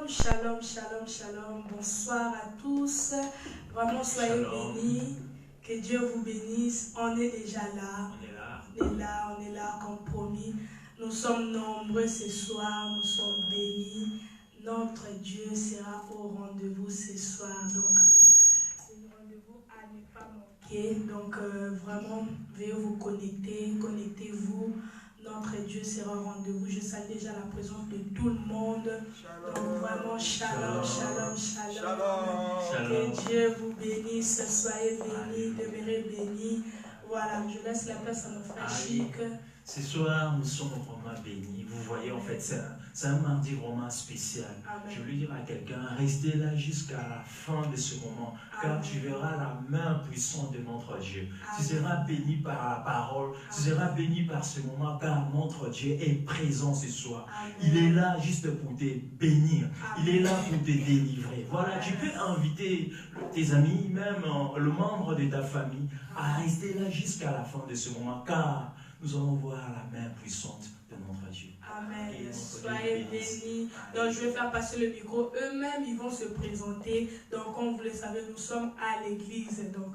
Shalom, shalom, shalom, shalom. Bonsoir à tous. Vraiment, soyez bénis. Que Dieu vous bénisse. On est déjà là. On est là comme promis. Nous sommes nombreux ce soir. Nous sommes bénis. Notre Dieu sera au rendez-vous ce soir. Donc, c'est un rendez-vous à ne pas manquer. Donc, vraiment, veuillez vous connecter. Connectez-vous. Notre Dieu sera au rendez-vous. Je salue déjà la présence de tout le monde. Shalom. Donc vraiment, shalom, shalom, shalom, shalom. Que Dieu vous bénisse. Soyez bénis, demeurez bénis. Voilà, je laisse la place à nos frères chic. Ce soir, nous sommes vraiment bénis. Vous voyez, en fait, c'est un mardi vraiment spécial. Amen. Je veux dire à quelqu'un, restez là jusqu'à la fin de ce moment, car tu verras la main puissante de notre Dieu. Amen. Tu seras béni par la parole, tu seras béni par ce moment, car notre Dieu est présent ce soir. Amen. Il est là juste pour te bénir. Amen. Il est là pour te délivrer. Voilà, tu peux inviter tes amis, même le membre de ta famille, à rester là jusqu'à la fin de ce moment, car nous allons voir la main puissante de notre Dieu. Amen. Soyez bénis. Donc, je vais faire passer le micro. Eux-mêmes, ils vont se présenter. Donc, comme vous le savez, nous sommes à l'église. Donc,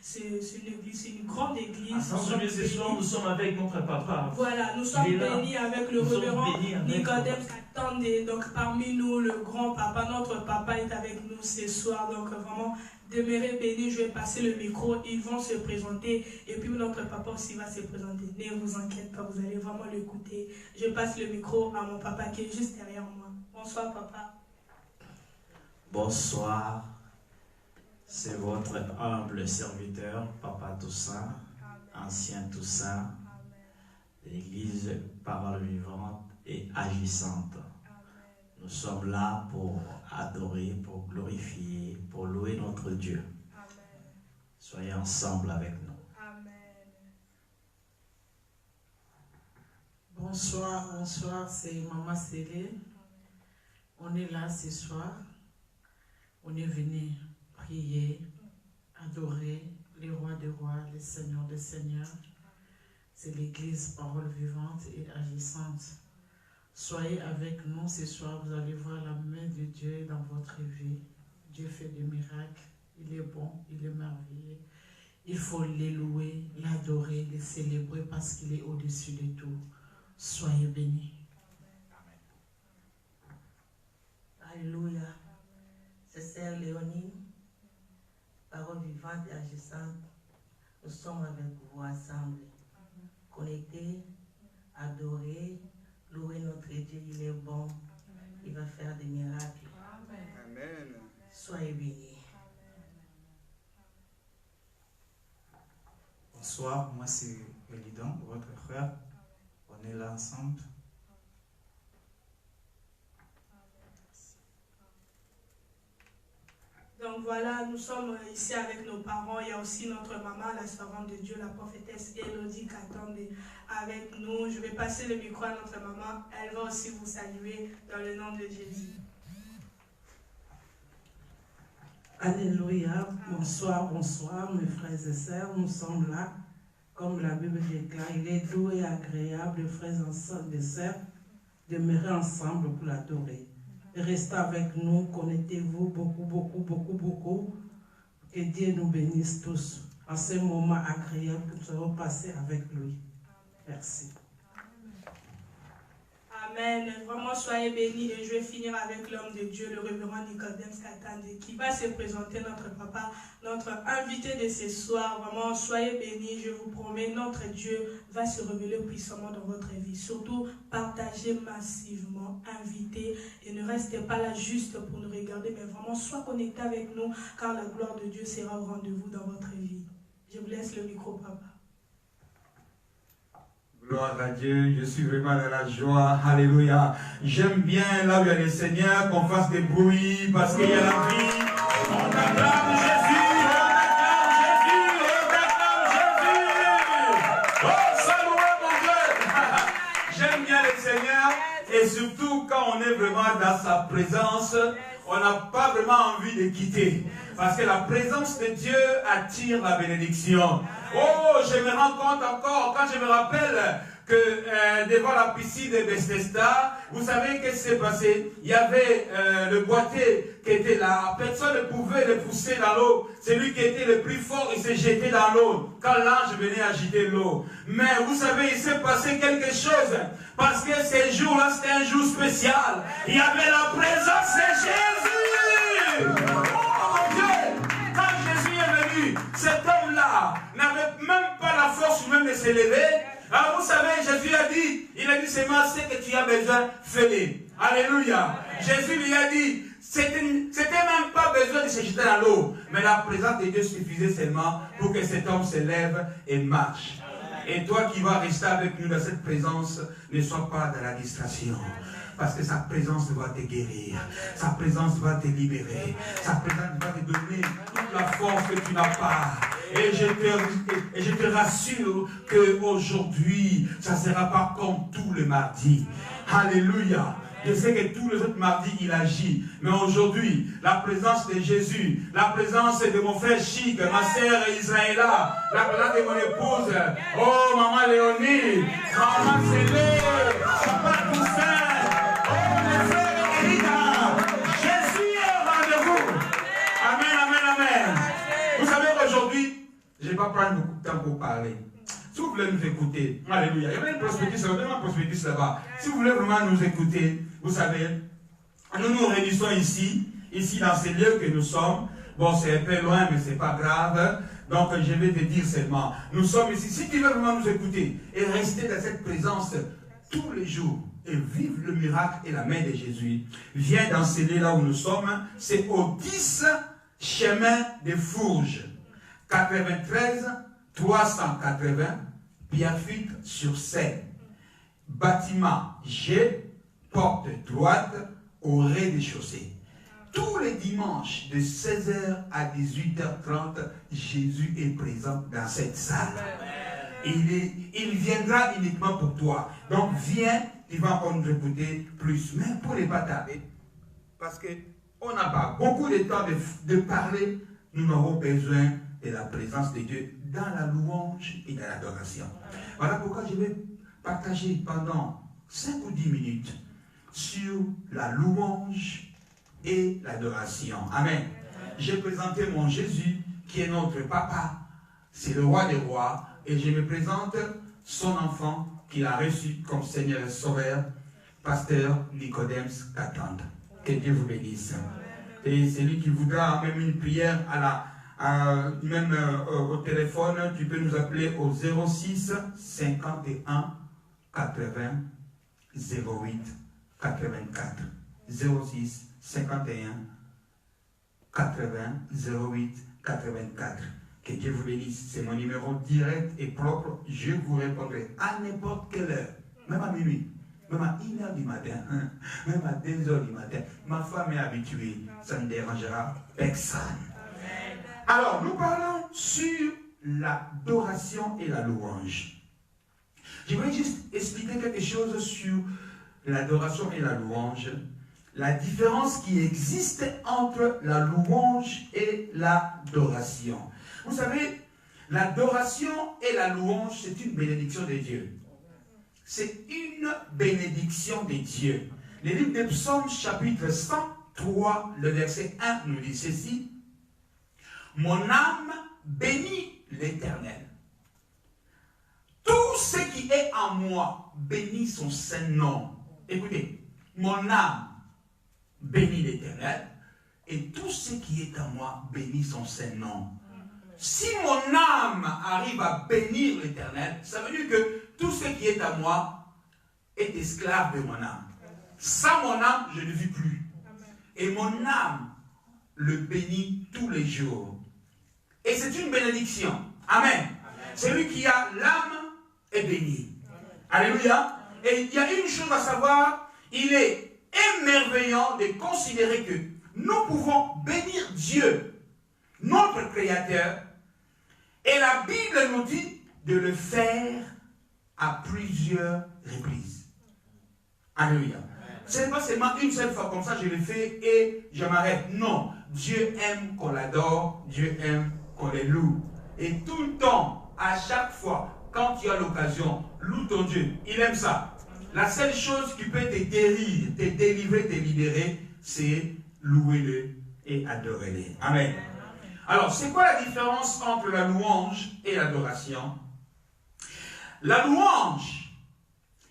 c'est une église, c'est une grande église. Ce soir, nous sommes avec notre papa. Voilà, nous sommes bénis avec le révérend Nicodème. Attendez, donc, parmi nous, le grand papa, notre papa est avec nous ce soir. Donc, vraiment, demeurez bénis. Je vais passer le micro. Ils vont se présenter. Et puis, notre papa aussi va se présenter. Ne vous inquiétez pas, vous allez vraiment l'écouter. Je passe le micro à mon papa qui est juste derrière moi. Bonsoir, papa. Bonsoir. C'est votre humble serviteur, Papa Toussaint, ancien Toussaint, de l'église Parole Vivante et Agissante. Nous sommes là pour adorer, pour glorifier, pour louer notre Dieu. Soyez ensemble avec nous. Bonsoir, bonsoir, c'est Maman Célé. On est là ce soir. On est venu prier, adorer les rois des rois, les seigneurs des seigneurs. C'est l'église Parole Vivante et Agissante. Soyez avec nous ce soir, vous allez voir la main de Dieu dans votre vie. Dieu fait des miracles, il est bon, il est merveilleux. Il faut les louer, l'adorer, les célébrer parce qu'il est au-dessus de tout. Soyez bénis. Alléluia. C'est Sœur Léonie, Parole Vivante et Agissante. Nous sommes avec vous ensemble. Connectés, adorer, louer notre Dieu, il est bon. Il va faire des miracles. Amen. Soyez bénis. Bonsoir, moi c'est Elidon, votre frère. On est là ensemble. Donc voilà, nous sommes ici avec nos parents. Il y a aussi notre maman, la servante de Dieu, la prophétesse Elodie qui attend avec nous. Je vais passer le micro à notre maman. Elle va aussi vous saluer dans le nom de Jésus. Alléluia. Bonsoir, bonsoir mes frères et sœurs. Nous sommes là. Comme la Bible déclare, il est doux et agréable, frères et sœurs, demeurer ensemble pour l'adorer. Restez avec nous, connectez-vous beaucoup, beaucoup, beaucoup, beaucoup. Que Dieu nous bénisse tous en ce moment agréable que nous allons passer avec lui. Merci. Amen. Vraiment, soyez bénis. Et je vais finir avec l'homme de Dieu, le révérend Nicodème Skatande, qui va se présenter, notre papa, notre invité de ce soir. Vraiment, soyez bénis. Je vous promets, notre Dieu va se révéler puissamment dans votre vie. Surtout, partagez massivement, invitez et ne restez pas là juste pour nous regarder, mais vraiment, soyez connectés avec nous, car la gloire de Dieu sera au rendez-vous dans votre vie. Je vous laisse le micro, papa. Gloire à Dieu, je suis vraiment dans la joie, alléluia. J'aime bien là où il y a le Seigneur, qu'on fasse des bruits, parce qu'il y a la vie. On acclame Jésus, on acclame Jésus. Oh, salut mon Dieu. J'aime bien le Seigneur, et surtout quand on est vraiment dans sa présence, on n'a pas vraiment envie de quitter. Parce que la présence de Dieu attire la bénédiction. Oh, je me rends compte encore, quand je me rappelle que devant la piscine de Bethesda, vous savez qu'est-ce qui s'est passé? Il y avait le boiteux qui était là, personne ne pouvait le pousser dans l'eau. Celui qui était le plus fort, il s'est jeté dans l'eau quand l'ange venait agiter l'eau. Mais vous savez, il s'est passé quelque chose, parce que ce jour-là, c'était un jour spécial. Il y avait la présence de Jésus. Oh mon Dieu! Quand Jésus est venu, cet homme-là n'avait même pas la force même de se lever. Alors vous savez, Jésus a dit, il a dit, c'est moi, ce que tu as besoin, fais-le. Alléluia. Jésus lui a dit, c'était même pas besoin de se jeter dans l'eau, mais la présence de Dieu suffisait seulement pour que cet homme se lève et marche. Et toi qui vas rester avec nous dans cette présence, ne sois pas dans la distraction. Parce que sa présence va te guérir. Sa présence va te libérer. Sa présence va te donner toute la force que tu n'as pas. Et je te rassure qu'aujourd'hui, ça ne sera pas comme tous les mardis. Alléluia. Je sais que tous les autres mardis, il agit. Mais aujourd'hui, la présence de Jésus, la présence de mon frère Chic, ma sœur Israëla, la présence de mon épouse, oh, maman Léonie, maman Célé, papa Toussaint, oh, mes frères Erika, Jésus est au rendez-vous. Amen, amen, amen. Vous savez qu'aujourd'hui, je ne vais pas prendre beaucoup de temps pour parler. Si vous voulez nous écouter, alléluia, il y avait une prospectus, là-bas. Si vous voulez vraiment nous écouter, vous savez, nous nous réunissons ici dans ces lieux que nous sommes. Bon, c'est un peu loin, mais ce n'est pas grave. Donc, je vais te dire seulement, nous sommes ici. Si tu veux vraiment nous écouter et rester dans cette présence tous les jours et vivre le miracle et la main de Jésus, viens dans ces lieux là où nous sommes. C'est au 10 chemin des Fourges, 93 380, Pierrefitte-sur-Seine. Bâtiment G, porte droite au rez-de-chaussée. Tous les dimanches de 16h à 18h30, Jésus est présent dans cette salle. Il viendra uniquement pour toi. Donc viens, tu vas encore nous écouter plus. Mais pour ne pas tarder, parce qu'on n'a pas beaucoup de temps de parler, nous avons besoin de la présence de Dieu dans la louange et dans l'adoration. Voilà pourquoi je vais partager pendant 5 ou 10 minutes sur la louange et l'adoration. Amen. J'ai présenté mon Jésus qui est notre papa. C'est le roi des rois. Et je me présente son enfant qu'il a reçu comme Seigneur et Sauveur, pasteur Nicodème Katanda. Que Dieu vous bénisse. Et celui qui voudra même une prière au téléphone, tu peux nous appeler au 06 51 80 08 84. 06 51 80 08 84. Que Dieu vous bénisse. C'est mon numéro direct et propre. Je vous répondrai à n'importe quelle heure, même à minuit, même à 1h du matin, même à 2h du matin. Ma femme est habituée, ça ne dérangera personne. Alors, nous parlons sur l'adoration et la louange. Je vais juste expliquer quelque chose sur l'adoration et la louange. La différence qui existe entre la louange et l'adoration. Vous savez, l'adoration et la louange, c'est une bénédiction de Dieu. C'est une bénédiction de Dieu. Le livre des Psaumes, chapitre 103, le verset 1, nous dit ceci. Mon âme bénit l'Éternel. Tout ce qui est en moi bénit son saint nom. Écoutez, mon âme bénit l'Éternel et tout ce qui est en moi bénit son saint nom. Si mon âme arrive à bénir l'Éternel, ça veut dire que tout ce qui est à moi est esclave de mon âme. Sans mon âme, je ne vis plus. Et mon âme le bénit tous les jours. Et c'est une bénédiction. Amen. Celui qui a l'âme est béni. Alléluia. Et il y a une chose à savoir, il est émerveillant de considérer que nous pouvons bénir Dieu, notre Créateur, et la Bible nous dit de le faire à plusieurs reprises. Alléluia. Ce n'est pas seulement une seule fois comme ça, je le fais et je m'arrête. Non, Dieu aime qu'on l'adore, Dieu aime qu'on le loue. Et tout le temps, à chaque fois, quand tu as l'occasion, loue ton Dieu. Il aime ça. La seule chose qui peut te guérir, te délivrer, te libérer, c'est louer-le et adorer-le. Amen. Alors, c'est quoi la différence entre la louange et l'adoration? La louange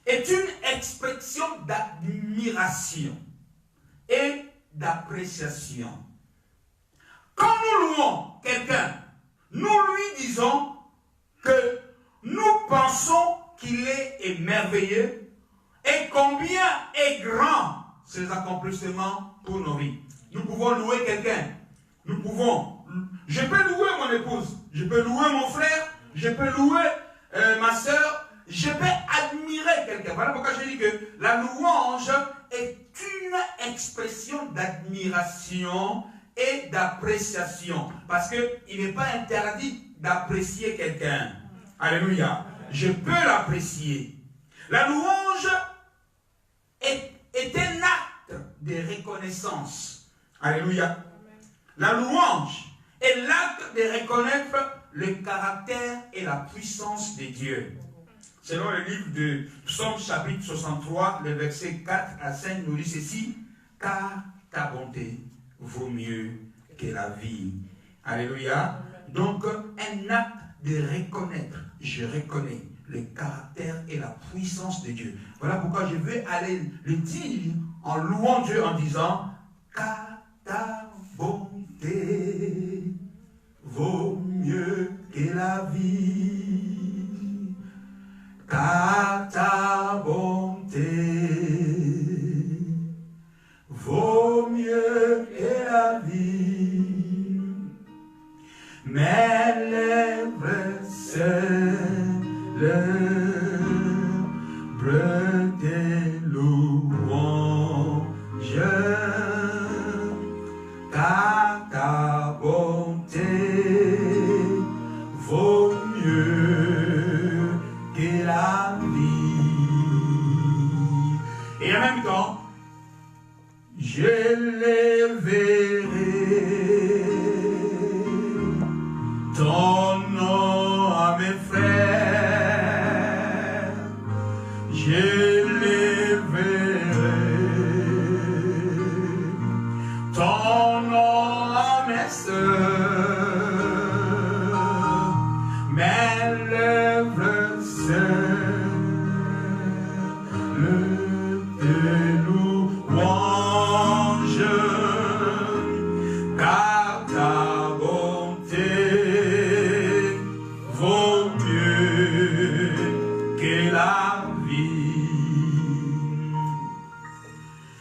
est une expression d'admiration et d'appréciation. Quand nous louons quelqu'un, nous lui disons que nous pensons qu'il est merveilleux et combien est grand ses accomplissements pour nos vies. Nous pouvons louer quelqu'un. Je peux louer mon épouse, je peux louer mon frère, je peux louer ma soeur, je peux admirer quelqu'un. Voilà pourquoi je dis que la louange est une expression d'admiration et d'appréciation. Parce qu'il n'est pas interdit d'apprécier quelqu'un. Alléluia. Je peux l'apprécier. La louange est un acte de reconnaissance. Alléluia. La louange est l'acte de reconnaître le caractère et la puissance de Dieu. Selon le livre de Psaume chapitre 63, le verset 4 à 5 nous dit ceci: car ta bonté vaut mieux que la vie. Alléluia. Donc, un acte de reconnaître. Je reconnais le caractère et la puissance de Dieu. Voilà pourquoi je vais aller le dire en louant Dieu en disant: car ta bonté vaut mieux que la vie. Car ta bonté vaut mieux que la vie. Mes lèvres célèbrent tes louanges. Car ta bonté vaut mieux que la vie. Et en même temps, je l'éleverai ton nom à mes frères. Je l'éleverai ton nom à mes sœurs. Mes lèvres tes louanges, car ta bonté vaut mieux que la vie.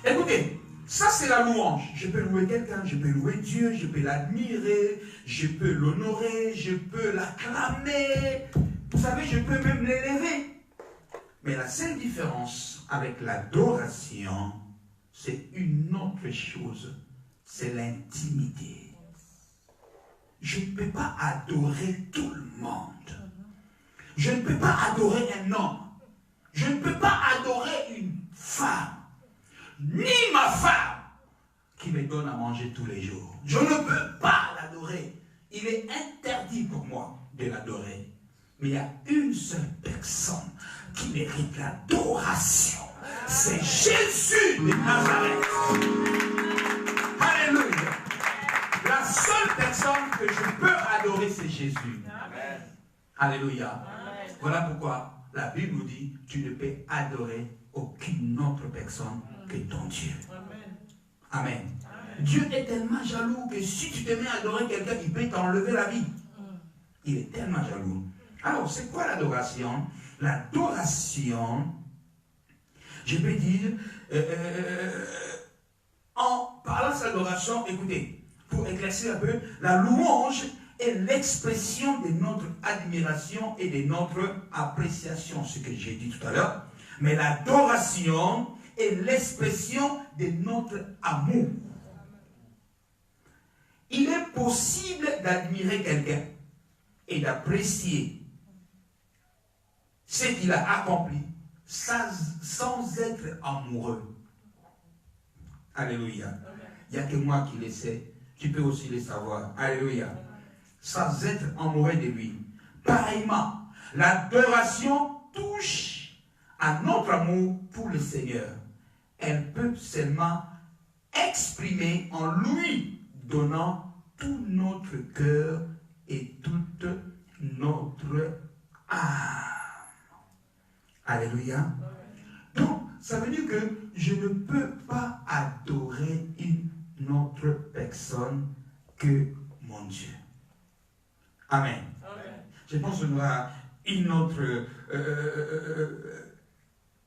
Écoutez, ça c'est la louange. Je peux louer quelqu'un, je peux louer Dieu, je peux l'admirer, je peux l'honorer, je peux l'acclamer. Vous savez, je peux même l'élever. Mais la seule différence avec l'adoration, c'est une autre chose. C'est l'intimité. Je ne peux pas adorer tout le monde. Je ne peux pas adorer un homme. Je ne peux pas adorer une femme. Ni ma femme qui me donne à manger tous les jours. Je ne peux pas l'adorer. Il est interdit pour moi de l'adorer. Mais il y a une seule personne qui mérite l'adoration. C'est Jésus de Nazareth. Alléluia. La seule personne que je peux adorer, c'est Jésus. Amen. Alléluia. Amen. Voilà pourquoi la Bible nous dit, tu ne peux adorer aucune autre personne que ton Dieu. Amen. Amen. Dieu est tellement jaloux que si tu te mets à adorer quelqu'un, il peut t'enlever la vie. Il est tellement jaloux. Alors, c'est quoi l'adoration? L'adoration, je peux dire, en parlant de l'adoration, écoutez, pour éclaircir un peu, la louange est l'expression de notre admiration et de notre appréciation, ce que j'ai dit tout à l'heure. Mais l'adoration est l'expression de notre amour. Il est possible d'admirer quelqu'un et d'apprécier ce qu'il a accompli sans être amoureux. Alléluia. Il n'y a que moi qui le sais. Tu peux aussi le savoir. Alléluia. Sans être amoureux de lui. Pareillement, l'adoration touche à notre amour pour le Seigneur, elle peut seulement exprimer en lui, donnant tout notre cœur et toute notre âme. Alléluia. Donc, ça veut dire que je ne peux pas adorer une autre personne que mon Dieu. Amen. Amen. Je pense qu'on aura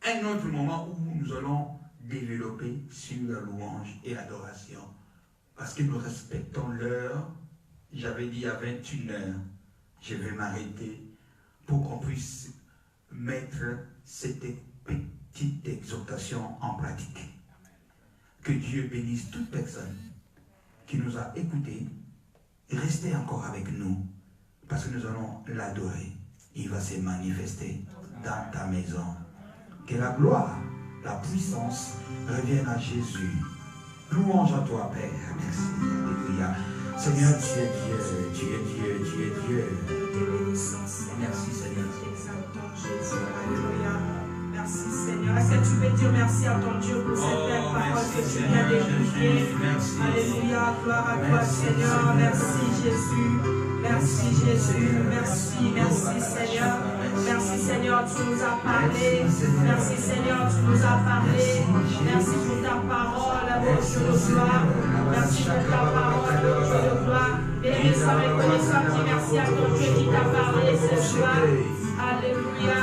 un autre moment où nous allons développer sur la louange et l'adoration. Parce que nous respectons l'heure. J'avais dit à 21h, je vais m'arrêter pour qu'on puisse mettre cette petite exhortation en pratique. Que Dieu bénisse toute personne qui nous a écoutés. Restez encore avec nous parce que nous allons l'adorer. Il va se manifester dans ta maison. Que la gloire, la puissance revienne à Jésus. Louange à toi, Père. Merci. Alléluia. Seigneur, tu es Dieu, tu es Dieu, tu es Dieu. Merci, Seigneur. Alléluia. Merci, Seigneur. Est-ce que tu peux dire merci à ton Dieu pour cette belle parole que tu viens d'écouter? Alléluia. Gloire à toi, Seigneur. Merci, Jésus. Merci, Jésus. Merci, merci, Seigneur. Merci, Seigneur, tu nous as parlé. Merci, Seigneur, tu nous as parlé. Merci pour ta parole, ô Dieu de gloire. Merci pour ta parole, ô Dieu de gloire. Béni soit reconnaissant, dis merci à ton Dieu qui t'a parlé ce soir. Alléluia.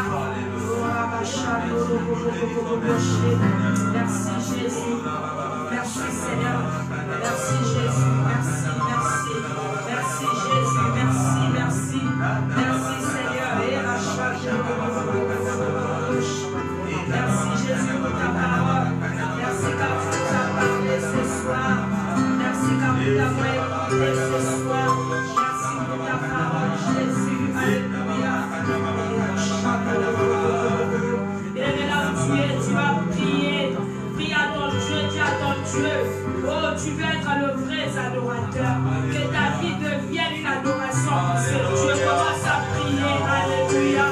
Merci, Jésus. Merci, Seigneur. Merci, Jésus. Merci, merci. Merci, Jésus. Merci, merci. Merci, Seigneur. Merci, Jésus, pour ta parole. Merci car tu nous as parlé ce soir. Merci car nous t'avons écouté ce soir. Merci pour ta parole, Jésus. Alléluia. Et là où tu es, tu vas prier. Prie à ton Dieu, dis à ton Dieu. Oh, tu veux être le vrai adorateur. Que ta vie devienne une adoration pour ce Dieu. Commence à prier. Alléluia.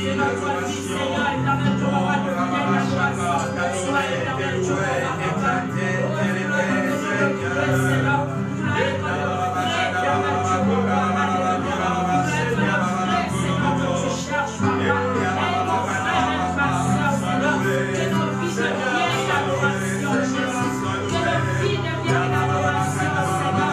C'est notre vie, Seigneur, éternel Dieu, on va devenir une adoration. Sois éternel Dieu, on va Seigneur, vous l'avez pas le vrai, éternel Dieu, on va Alléluia. Vous l'avez pas le vrai, Seigneur, que tu cherches, Papa. Et mon frère et ma soeur, Seigneur, que nos vies deviennent une adoration, Jésus. Que nos vies deviennent une adoration, Seigneur.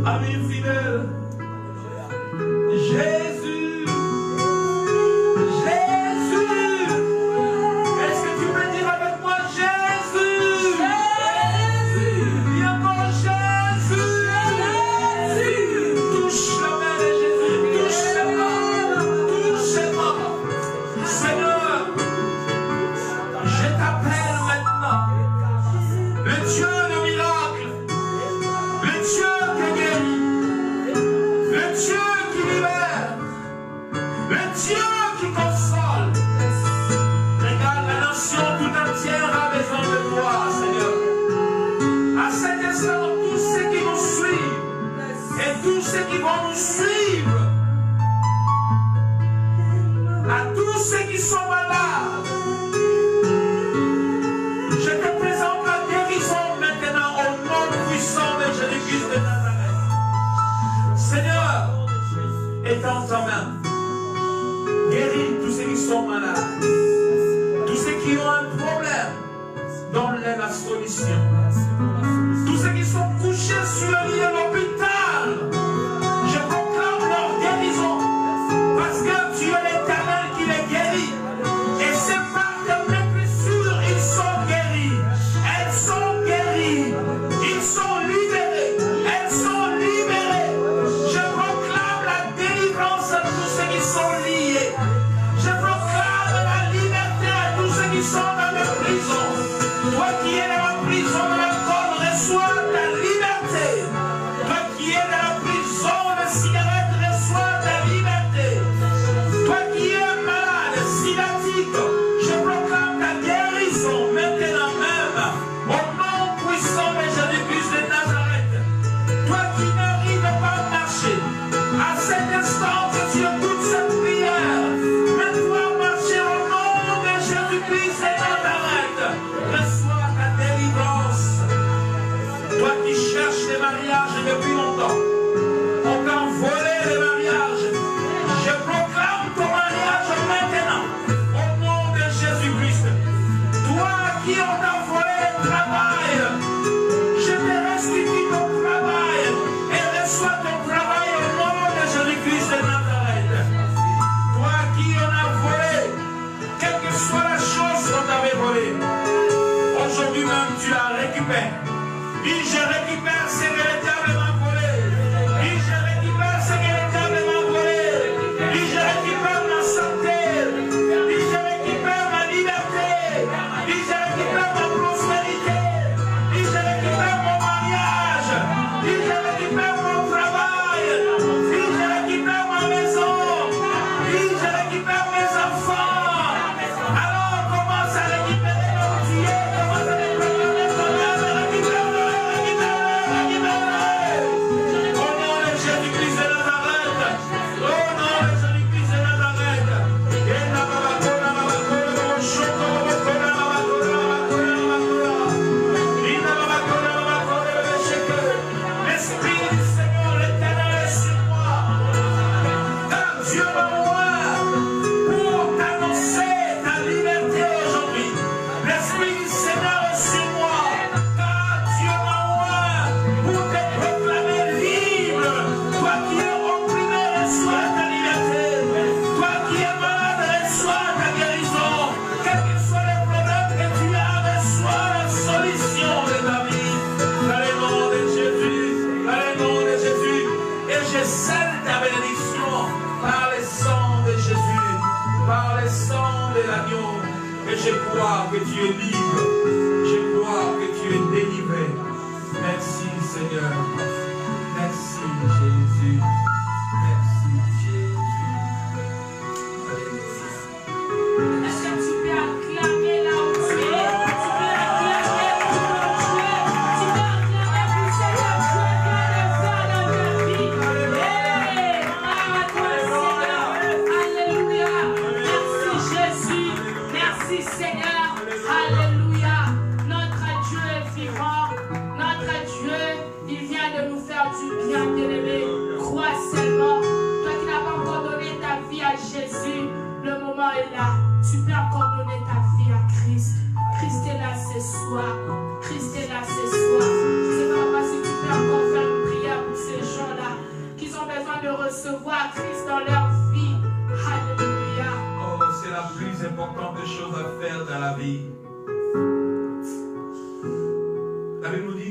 Ami fidèle, Jésus, Jésus, est-ce que tu peux dire avec moi Jésus? Jésus, dis encore Jésus, Jésus, touche la main de Jésus, touche ses mains, touche ses mains. Seigneur, je t'appelle maintenant, le Dieu de miracles, le Dieu qui guérit, le Dieu qui libère, le Dieu qui console. Regarde, la nation tout entière a besoin de toi, Seigneur. À cet instant, tous ceux qui nous suivent et tous ceux qui vont nous suivre, à tous ceux qui sont malades, je te présente la guérison maintenant au nom puissant de Jésus-Christ de Nazareth. Seigneur, étends ta main. Guéris tous ceux qui sont malades. Tous ceux qui ont un problème, donne-leur la solution. Tous ceux qui sont couchés sur le lit de l'hôpital, je proclame leur guérison. Parce que tu es l'Éternel qui les guérit. Et c'est par tes blessures, ils sont guéris. Elles sont guéries. Ils sont libérés. Elles sont libérées. Je proclame la délivrance à tous ceux qui sont liés. Je proclame la liberté à tous ceux qui sont dans les prisons. Toi qui es dans la prison de l'alcool, reçois ta liberté. Toi qui es dans la prison de cigarette, reçois ta liberté. Toi qui es malade, sciatique, je proclame ta guérison maintenant même. Au nom puissant de Jésus-Christ de Nazareth. Toi qui n'arrives pas à marcher, à cet instant que tu écoutes cette prière, mets-toi à marcher au nom de Jésus-Christ de Nazareth. Reçois ta délivrance. Toi qui cherches les mariages depuis longtemps, on t'a volé les mariages. Je proclame ton mariage maintenant au nom de Jésus-Christ. Toi qui on t'a volé le travail, je te restitue ton travail et reçois ton travail au nom de Jésus-Christ de Nazareth. Toi qui on a volé, quelle que soit la chose qu'on t'avait volée, aujourd'hui même tu la récupères. Dis je récupère ce que le diable m'a volé. Dis je récupère ce que le diable m'a volé. Dis je récupère ma santé. Dis je récupère ma liberté. Dis je récupère ma prospérité. Dis je récupère mon mariage. Dis je récupère mon travail. Dis je récupère ma maison. Dis je récupère mes enfants. Alors commence à récupérer l'homme tu es. Commence à récupérer ton âme. Récupère. Au nom de Jésus-Christ de Nazareth. Au nom de Jésus-Christ de Nazareth. L'Esprit du Seigneur l'Éternel est sur moi. Car Dieu m'envoie pour t'annoncer ta liberté aujourd'hui. L'Esprit du Seigneur est sur moi. Car Dieu m'envoie pour te proclamer libre. Toi qui es opprimé, reçois ta liberté. Toi qui es malade, reçois ta guérison. Quels que soient les problèmes que tu as, reçois la solution de ta vie. Dans le nom de Jésus, dans le nom de Jésus. Et je scelle ta bénédiction par le sang de Jésus, par le sang de l'agneau. Et je crois que tu es libre. Je crois que tu es délivré. Merci Seigneur. Merci Jésus. Merci Jésus. Alléluia. Est-ce que tu peux acclamer là où tu es? Tu peux acclamer pour ton Dieu. Tu peux acclamer pour ce que Dieu vient de faire dans ta vie. Hey, gloire à toi, Seigneur. Alléluia. Merci Jésus. Merci Seigneur. Alléluia. Notre Dieu est vivant. Notre Dieu, il vient de nous faire du bien, bien-aimé. Crois seulement. Toi qui n'as pas encore donné ta vie à Jésus, le moment est là. Tu peux encore donner ta vie à Christ. Christ est là ce soir. Christ est là ce soir.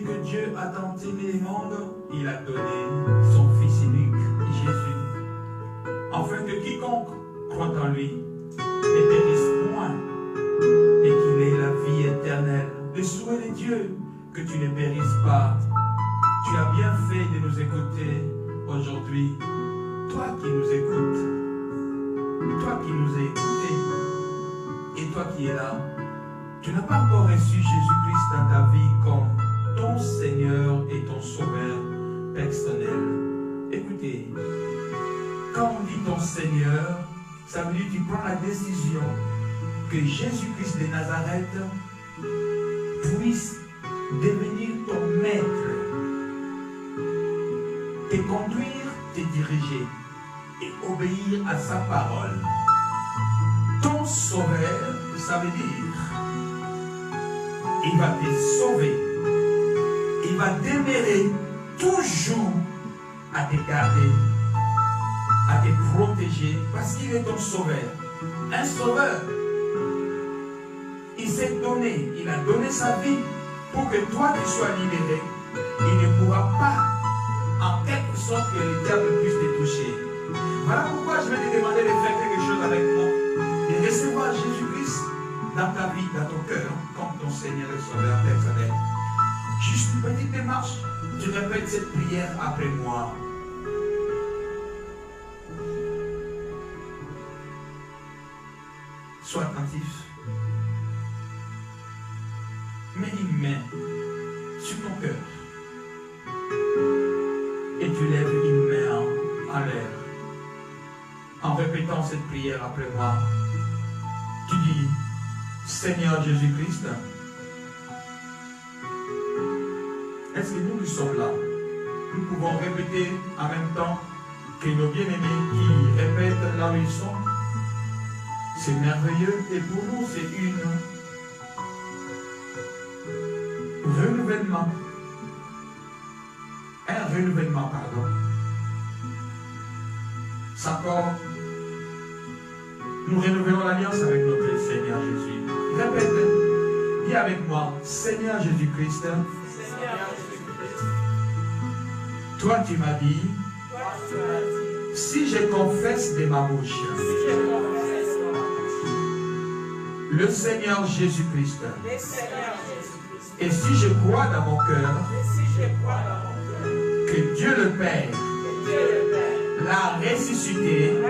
dit que Dieu a tant aimé le monde, il a donné son Fils unique, Jésus, afin que quiconque croit en lui ne périsse point et qu'il ait la vie éternelle. Le souhait de Dieu, que tu ne périsses pas. Tu as bien fait de nous écouter aujourd'hui. Toi qui nous écoutes, toi qui nous as écoutés, et toi qui es là, tu n'as pas encore reçu Jésus-Christ dans ta vie comme ton Seigneur et ton Sauveur personnel. Écoutez, quand on dit ton Seigneur, ça veut dire que tu prends la décision que Jésus-Christ de Nazareth puisse devenir ton maître, te conduire, te diriger et obéir à sa parole. Ton Sauveur, ça veut dire, il va te sauver, il va demeurer toujours à te garder, à te protéger, parce qu'il est ton Sauveur. Un Sauveur, il s'est donné, il a donné sa vie pour que toi tu sois libéré. Il ne pourra pas, en quelque sorte, que le diable puisse te toucher. Voilà pourquoi je vais te demander de faire quelque chose avec moi, de recevoir Jésus-Christ dans ta vie, dans ton cœur, comme ton Seigneur et Sauveur personnel. Juste une petite démarche, tu répètes cette prière après moi. Sois attentif. Mets une main sur ton cœur et tu lèves une main en l'air. En répétant cette prière après moi, tu dis, Seigneur Jésus-Christ, est-ce que nous sommes là? Nous pouvons répéter en même temps que nos bien-aimés qui répètent là où ils sont. C'est merveilleux et pour nous c'est un renouvellement, pardon. S'accorde. Nous renouvelons l'alliance avec notre Seigneur Jésus. Répète, dis avec moi, Seigneur Jésus-Christ, toi tu m'as dit, si je confesse de ma bouche le Seigneur Jésus-Christ, et si je crois dans mon cœur que Dieu le Père l'a ressuscité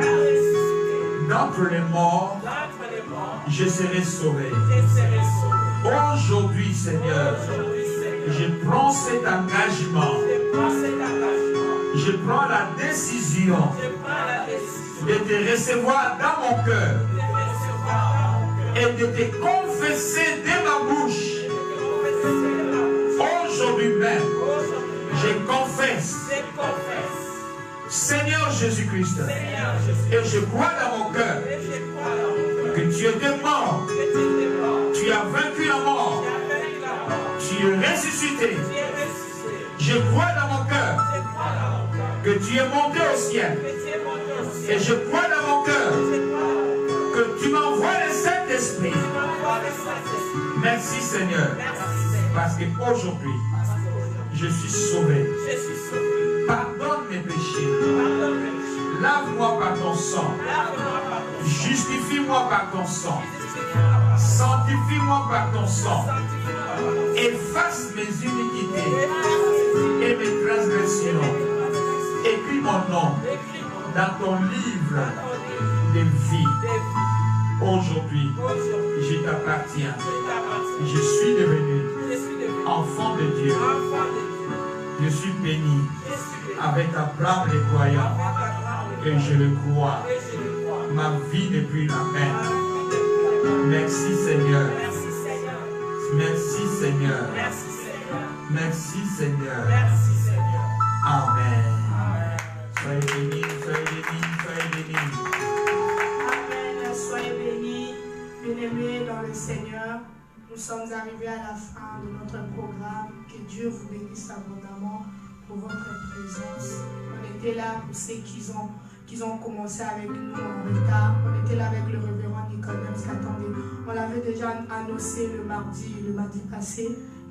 d'entre les morts, je serai sauvé. Aujourd'hui, Seigneur, je prends cet engagement, je prends la décision de te recevoir dans mon cœur et de te confesser de ma bouche. Aujourd'hui même, je confesse, Seigneur Jésus-Christ, et je crois dans mon cœur que tu étais mort, tu as vaincu la mort, tu es ressuscité. Je crois dans mon cœur que tu es monté au ciel, et je crois dans mon cœur que tu m'envoies le Saint-Esprit. Merci Seigneur, parce qu'aujourd'hui, je suis sauvé. Pardonne mes péchés. Lave-moi par ton sang. Justifie-moi par ton sang. Sanctifie-moi par ton sang. Efface mes iniquités et mes transgressions. Écris mon nom dans ton livre de vie. Aujourd'hui, je t'appartiens. Je suis devenu enfant de Dieu. Je suis béni avec Abraham le croyant et je le crois. Ma vie depuis la main. Merci Seigneur. Merci Seigneur. Merci Seigneur. Amen. Soyez bénis, soyez bénis, soyez bénis. Amen. Soyez bénis, bien-aimés dans le Seigneur. Nous sommes arrivés à la fin de notre programme. Que Dieu vous bénisse abondamment pour votre présence. On était là pour ceux qui ont commencé avec nous en retard. On était là avec le révérend Nicodème Katandé. On l'avait déjà annoncé le mardi passé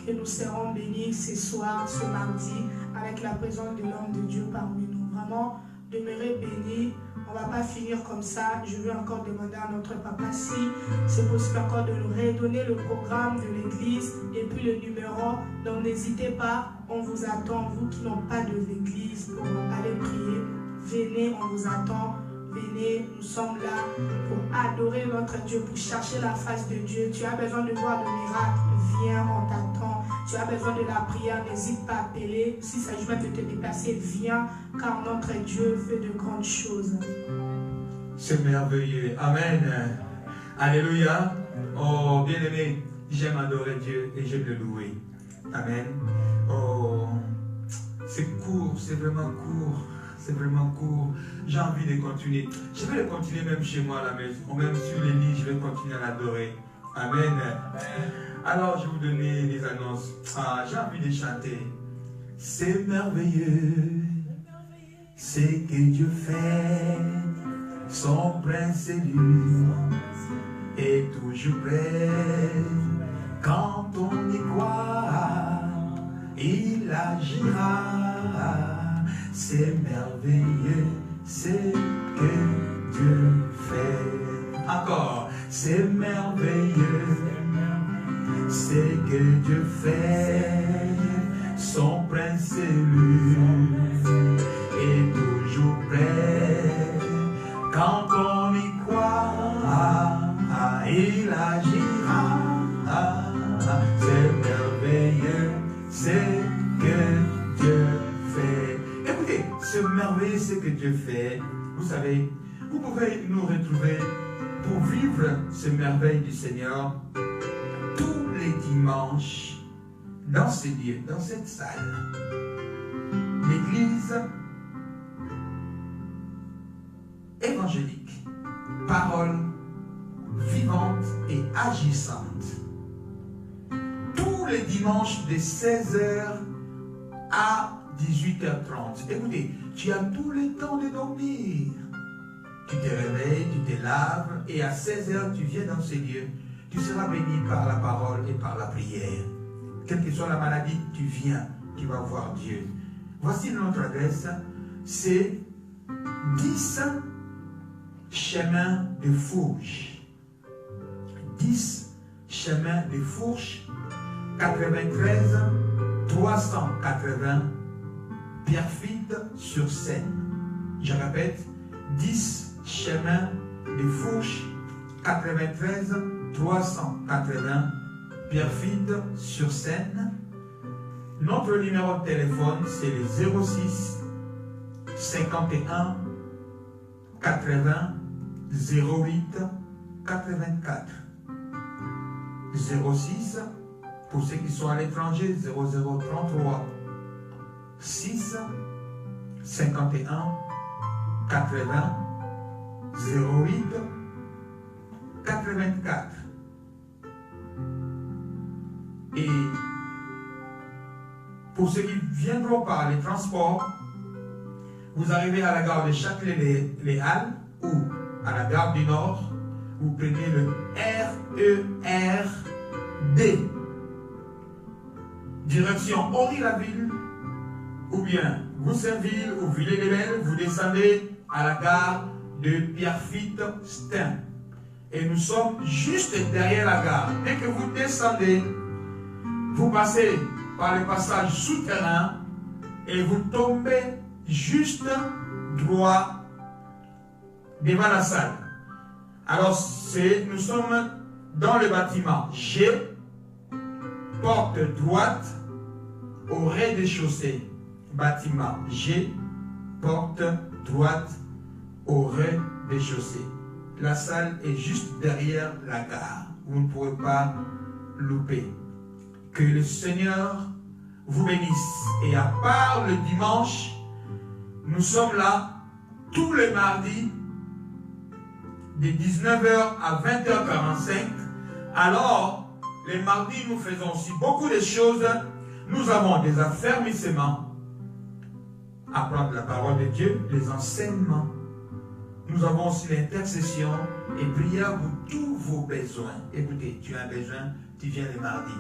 que nous serons bénis ce soir, ce mardi, avec la présence de l'homme de Dieu parmi nous. Vraiment, demeurez bénis. On ne va pas finir comme ça. Je veux encore demander à notre papa si c'est possible encore de nous redonner le programme de l'église et puis le numéro. Donc n'hésitez pas, on vous attend. Vous qui n'avez pas de l'église pour aller prier, venez, on vous attend. Venez, nous sommes là pour adorer notre Dieu, pour chercher la face de Dieu. Tu as besoin de voir le miracle, viens, on t'attend. Tu as besoin de la prière, n'hésite pas à appeler. Si ça joue de te déplacer, viens, car notre Dieu fait de grandes choses. C'est merveilleux. Amen. Alléluia. Oh, bien-aimé, j'aime adorer Dieu et j'aime le louer. Amen. Oh, c'est court, c'est vraiment court. C'est vraiment court. J'ai envie de continuer. Je vais le continuer même chez moi à la maison. Même sur les lits, je vais continuer à l'adorer. Amen. Alors, je vais vous donner des annonces. J'ai envie de chanter. C'est merveilleux ce que Dieu fait. Son prince élu est toujours prêt. Quand on y croit, il agira. C'est merveilleux ce que Dieu fait. Encore, c'est merveilleux ce que Dieu fait. Son prince élu est toujours prêt. Quand on y croit, il agira. C'est merveilleux ce que Dieu fait. Écoutez, c'est merveilleux ce que Dieu fait. Vous savez, vous pouvez nous retrouver pour vivre ces merveilles du Seigneur tous les dimanches dans ce lieu, dans cette salle. L'église évangélique, parole vivante et agissante. Tous les dimanches de 16h à 18h30. Écoutez, tu as tout le temps de dormir. Tu te réveilles, tu te laves et à 16h, tu viens dans ces lieux. Tu seras béni par la parole et par la prière. Quelle que soit la maladie, tu viens, tu vas voir Dieu. Voici notre adresse. C'est 10 chemin de Fourches. 10 chemin de Fourches, 93 380 Pierrefitte-sur-Seine. Je répète, 10 chemin de Fourches, 93 380 Pierrefitte-sur-Seine. Notre numéro de téléphone, c'est le 06 51 80 08 84. 06 pour ceux qui sont à l'étranger, 0033 6 51 80 08 84. Et pour ceux qui viendront par les transports, vous arrivez à la gare de Châtelet-les Halles ou à la gare du Nord, vous prenez le RERD, direction Ory-la-Ville, ou bien Goussainville ou Villers-les-Belles, vous descendez à la gare de Pierrefitte-Stein. Et nous sommes juste derrière la gare. Dès que vous descendez, vous passez par le passage souterrain et vous tombez juste droit devant la salle. Alors, nous sommes dans le bâtiment G, porte droite au rez-de-chaussée. Bâtiment G, porte droite au rez-de-chaussée. La salle est juste derrière la gare. Vous ne pourrez pas louper. Que le Seigneur vous bénisse. Et à part le dimanche, nous sommes là tous les mardis de 19h à 20h45. Alors, les mardis, nous faisons aussi beaucoup de choses. Nous avons des affermissements, apprendre la parole de Dieu, les enseignements. Nous avons aussi l'intercession et prière pour tous vos besoins. Écoutez, tu as un besoin, tu viens le mardi.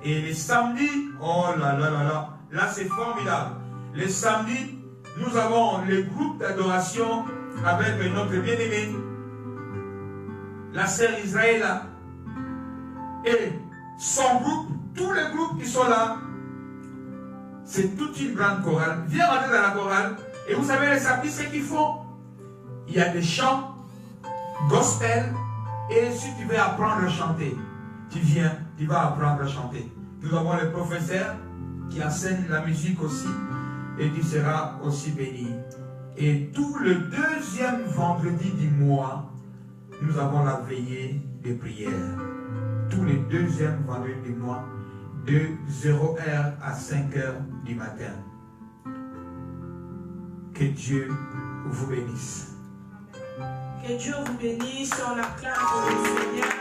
Et les samedis, oh là là là là, là c'est formidable. Les samedis, nous avons les groupes d'adoration avec notre bien-aimé, la sœur Israël et son groupe, tous les groupes qui sont là. C'est toute une grande chorale. Viens rentrer dans la chorale. Et vous savez, les samedis, ce qu'ils font. Il y a des chants, gospel. Et si tu veux apprendre à chanter, tu viens, tu vas apprendre à chanter. Nous avons les professeurs qui enseignent la musique aussi. Et tu seras aussi béni. Et tout le deuxième vendredi du mois, nous avons la veillée de prière. Tous les deuxièmes vendredis du mois, de 0h à 5h du matin. Que Dieu vous bénisse. Que Dieu vous bénisse. On acclame pour le Seigneur.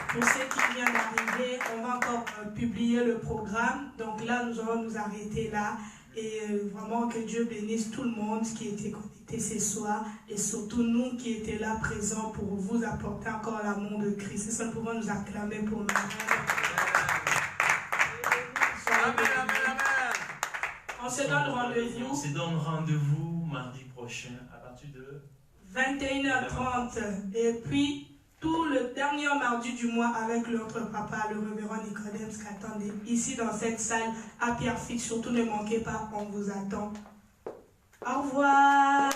Pour ceux qui viennent d'arriver, on va encore publier le programme. Donc là, nous allons nous arrêter là. Et vraiment que Dieu bénisse tout le monde qui était connecté ce soir. Et surtout nous qui étaient là présents pour vous apporter encore l'amour de Christ. Et ça, nous pouvons nous acclamer pour nous. On se donne rendez-vous. On se donne rendez-vous mardi prochain à partir de 21h30. Et puis, tout le dernier mardi du mois avec notre papa, le révérend Nicodème Skatandé, ici dans cette salle à Pierrefitte. Surtout ne manquez pas, on vous attend. Au revoir.